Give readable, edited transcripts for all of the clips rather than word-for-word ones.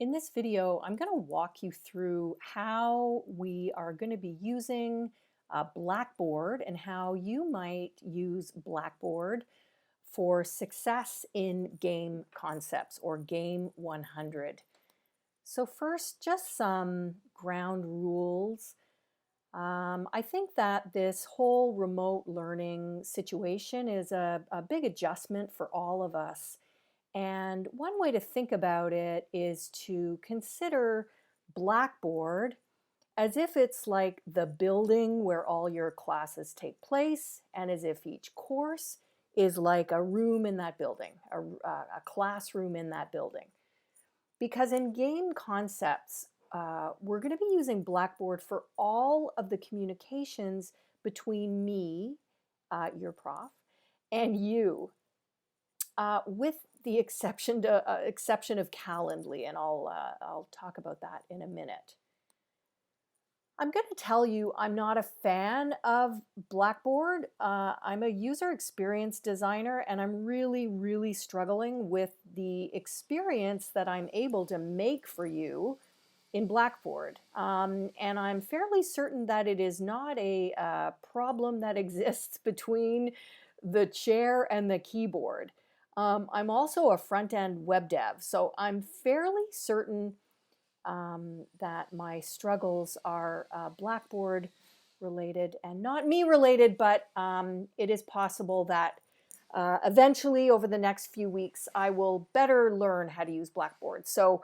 In this video, I'm going to walk you through how we are going to be using Blackboard and how you might use Blackboard for success in game concepts or Game 100. So first, just some ground rules. I think that this whole remote learning situation is a big adjustment for all of us. And one way to think about it is to consider Blackboard as if it's like the building where all your classes take place, and as if each course is like a room in that building, a classroom in that building. Because in game concepts, we're going to be using Blackboard for all of the communications between me, your prof, and you, with the exception of Calendly, and I'll talk about that in a minute. I'm going to tell you I'm not a fan of Blackboard. I'm a user experience designer, and I'm really struggling with the experience that I'm able to make for you in Blackboard. And I'm fairly certain that it is not a problem that exists between the chair and the keyboard. I'm also a front-end web dev, so I'm fairly certain that my struggles are Blackboard related and not me related, but it is possible that eventually over the next few weeks I will better learn how to use Blackboard. So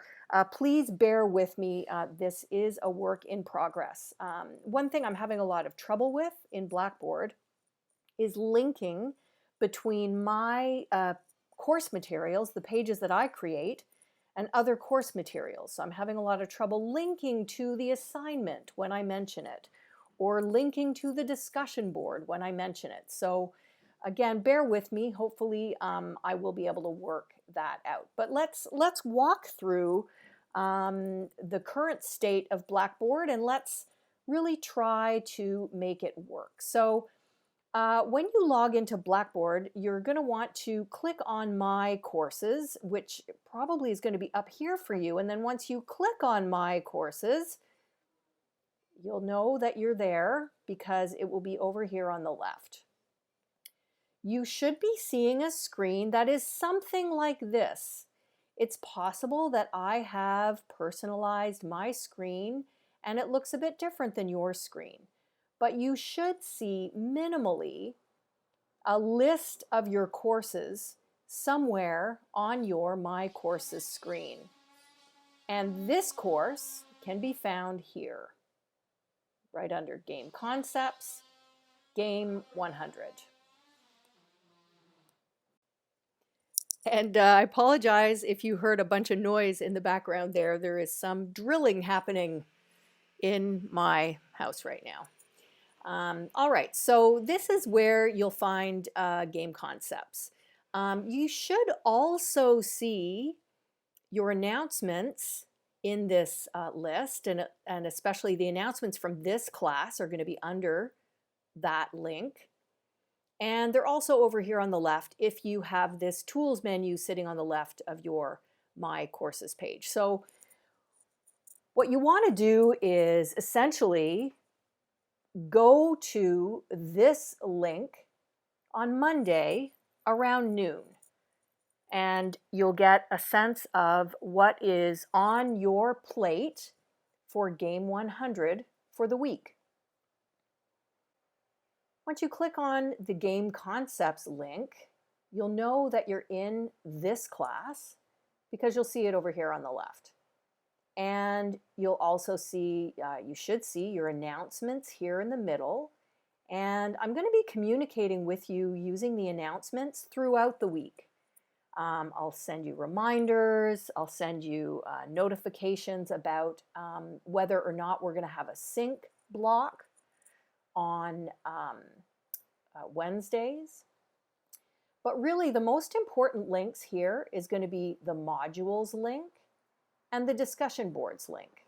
please bear with me. This is a work in progress. One thing I'm having a lot of trouble with in Blackboard is linking between my course materials, the pages that I create, and other course materials. So I'm having a lot of trouble linking to the assignment when I mention it, or linking to the discussion board when I mention it. So again, bear with me. Hopefully I will be able to work that out. But let's walk through the current state of Blackboard, and let's really try to make it work. So when you log into Blackboard, you're going to want to click on My Courses, which probably is going to be up here for you. And then once you click on My Courses, you'll know that you're there because it will be over here on the left. You should be seeing a screen that is something like this. It's possible that I have personalized my screen and it looks a bit different than your screen. But you should see minimally a list of your courses somewhere on your My Courses screen. And this course can be found here, right under Game Concepts, Game 100. And I apologize if you heard a bunch of noise in the background there. There is some drilling happening in my house right now. All right, so this is where you'll find game concepts. You should also see your announcements in this list, and especially the announcements from this class are going to be under that link. And they're also over here on the left if you have this tools menu sitting on the left of your My Courses page. So what you want to do is essentially go to this link on Monday around noon, and you'll get a sense of what is on your plate for Game 100 for the week. Once you click on the Game Concepts link, you'll know that you're in this class because you'll see it over here on the left. And you'll also see, you should see your announcements here in the middle. And I'm going to be communicating with you using the announcements throughout the week. I'll send you reminders, I'll send you notifications about whether or not we're going to have a sync block on Wednesdays. But really the most important links here is going to be the modules link and the discussion boards link.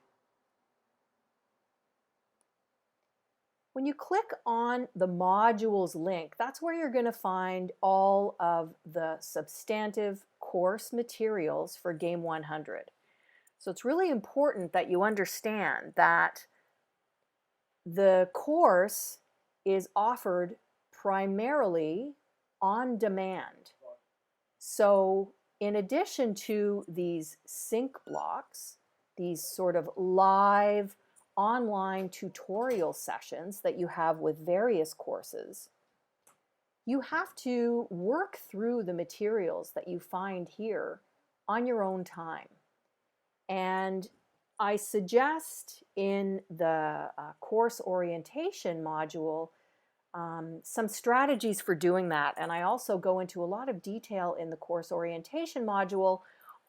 When you click on the modules link, that's where you're going to find all of the substantive course materials for Game 100. So it's really important that you understand that the course is offered primarily on demand. So in addition to these sync blocks, these sort of live online tutorial sessions that you have with various courses, you have to work through the materials that you find here on your own time. And I suggest in the course orientation module some strategies for doing that. And I also go into a lot of detail in the course orientation module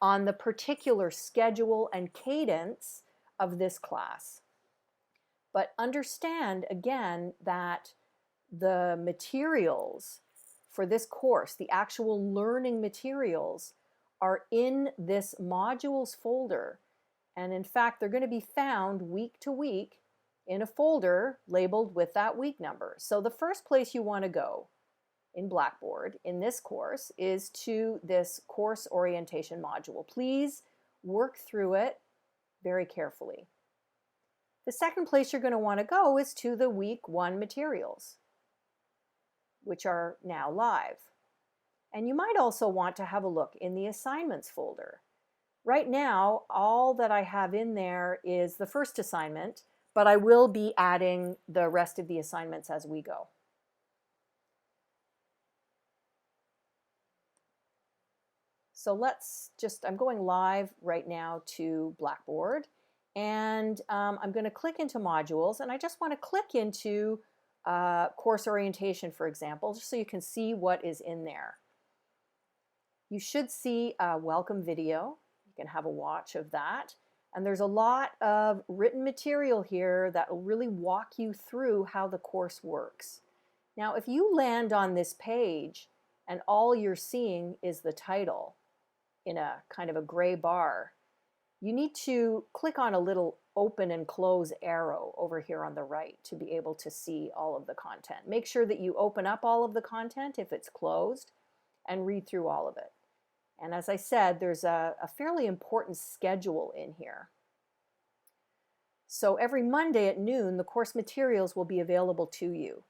on the particular schedule and cadence of this class. But understand again that the materials for this course, the actual learning materials, are in this modules folder. And in fact, they're going to be found week to week in a folder labeled with that week number. So the first place you want to go in Blackboard in this course is to this course orientation module. Please work through it very carefully. The second place you're going to want to go is to the week 1 materials, which are now live. And you might also want to have a look in the assignments folder. Right now, all that I have in there is the first assignment, but I will be adding the rest of the assignments as we go. So I'm going live right now to Blackboard, and I'm going to click into modules, and I just want to click into course orientation, for example, just so you can see what is in there. You should see a welcome video. You can have a watch of that. And there's a lot of written material here that will really walk you through how the course works. Now, if you land on this page and all you're seeing is the title in a kind of a gray bar, you need to click on a little open and close arrow over here on the right to be able to see all of the content. Make sure that you open up all of the content if it's closed and read through all of it. And as I said, there's a fairly important schedule in here. So every Monday at noon, the course materials will be available to you.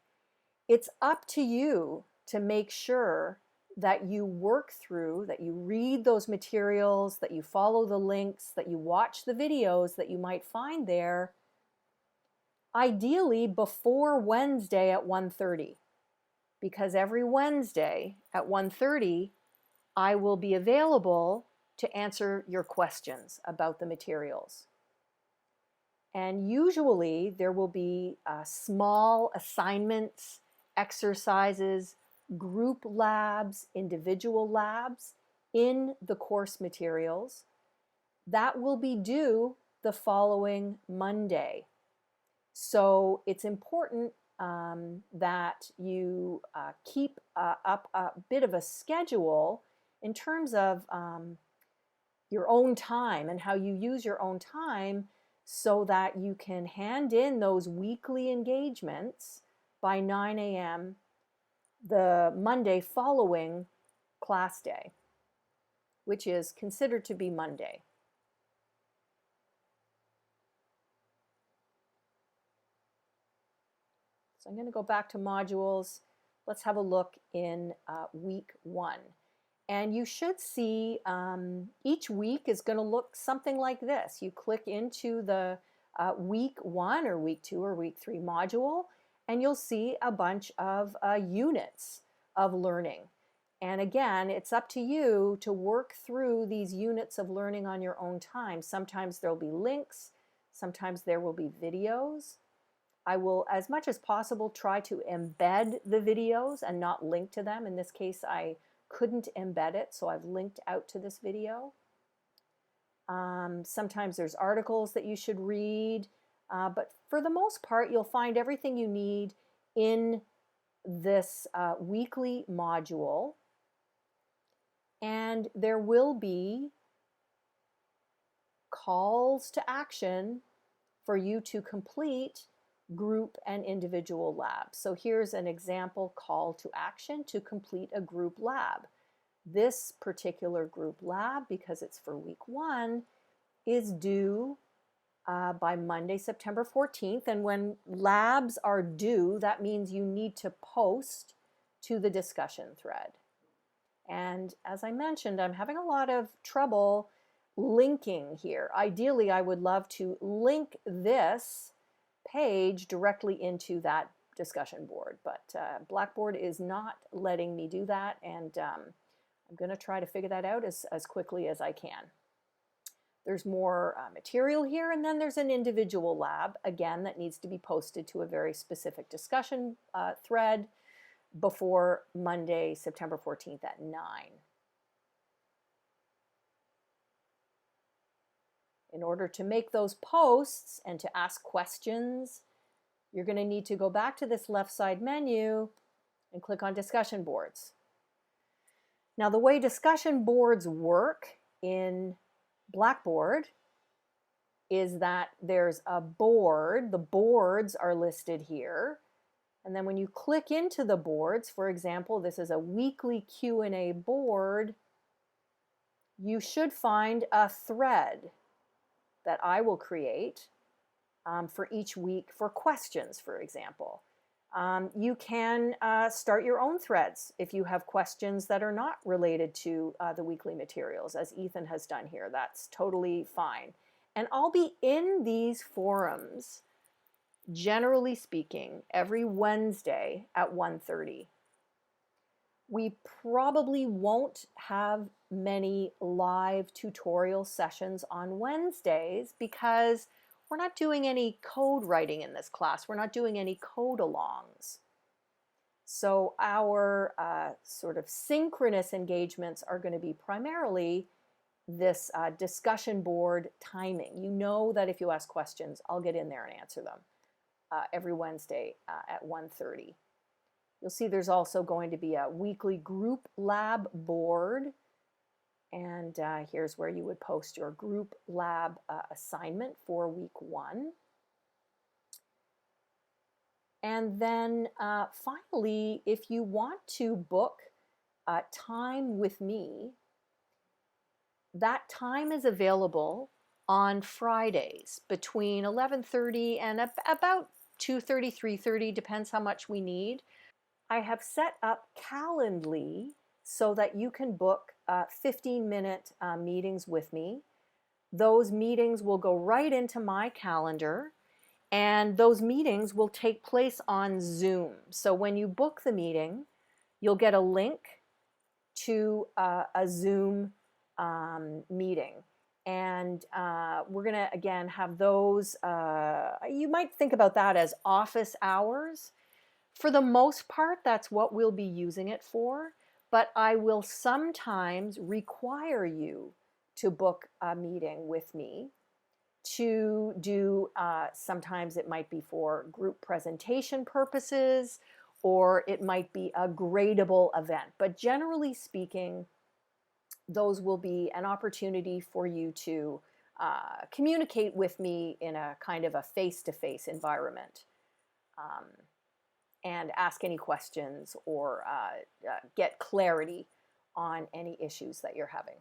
It's up to you to make sure that you work through, that you read those materials, that you follow the links, that you watch the videos that you might find there, ideally before Wednesday at 1:30, because every Wednesday at 1:30, I will be available to answer your questions about the materials. And usually there will be small assignments, exercises, group labs, individual labs in the course materials. That will be due the following Monday. So it's important that you keep up a bit of a schedule in terms of your own time and how you use your own time so that you can hand in those weekly engagements by 9 a.m. the Monday following class day, which is considered to be Monday. So I'm going to go back to modules. Let's have a look in week 1. And you should see each week is going to look something like this. You click into the week 1 or week 2 or week 3 module, and you'll see a bunch of units of learning. And again, it's up to you to work through these units of learning on your own time. Sometimes there'll be links, sometimes there will be videos. I will, as much as possible, try to embed the videos and not link to them. In this case, I couldn't embed it, so I've linked out to this video. Sometimes there's articles that you should read, but for the most part, you'll find everything you need in this weekly module. And there will be calls to action for you to complete group and individual labs. So here's an example call to action to complete a group lab. This particular group lab, because it's for week 1, is due by Monday, September 14th. And when labs are due, that means you need to post to the discussion thread. And as I mentioned, I'm having a lot of trouble linking here. Ideally, I would love to link this page directly into that discussion board, but Blackboard is not letting me do that, and I'm going to try to figure that out as quickly as I can. There's more material here, and then there's an individual lab, again, that needs to be posted to a very specific discussion thread before Monday, September 14th at 9. In order to make those posts and to ask questions, you're going to need to go back to this left side menu and click on discussion boards. Now, the way discussion boards work in Blackboard is that there's a board. The boards are listed here. And then when you click into the boards, for example, this is a weekly Q&A board, you should find a thread that I will create for each week for questions, for example. You can start your own threads if you have questions that are not related to the weekly materials, as Ethan has done here. That's totally fine. And I'll be in these forums, generally speaking, every Wednesday at 1:30. We probably won't have many live tutorial sessions on Wednesdays because we're not doing any code writing in this class. We're not doing any code alongs. So our sort of synchronous engagements are going to be primarily this discussion board timing. You know that if you ask questions, I'll get in there and answer them every Wednesday at 1:30. You'll see there's also going to be a weekly group lab board. And here's where you would post your group lab assignment for week 1. And then finally, if you want to book time with me, that time is available on Fridays between 11:30 and about 2:30, 3:30, depends how much we need. I have set up Calendly so that you can book 15-minute meetings with me. Those meetings will go right into my calendar, and those meetings will take place on Zoom. So when you book the meeting, you'll get a link to a Zoom meeting. And we're going to, again, have those, you might think about that as office hours. For the most part, that's what we'll be using it for, but I will sometimes require you to book a meeting with me to do, sometimes it might be for group presentation purposes, or it might be a gradable event. But generally speaking, those will be an opportunity for you to communicate with me in a kind of a face-to-face environment. And ask any questions or get clarity on any issues that you're having.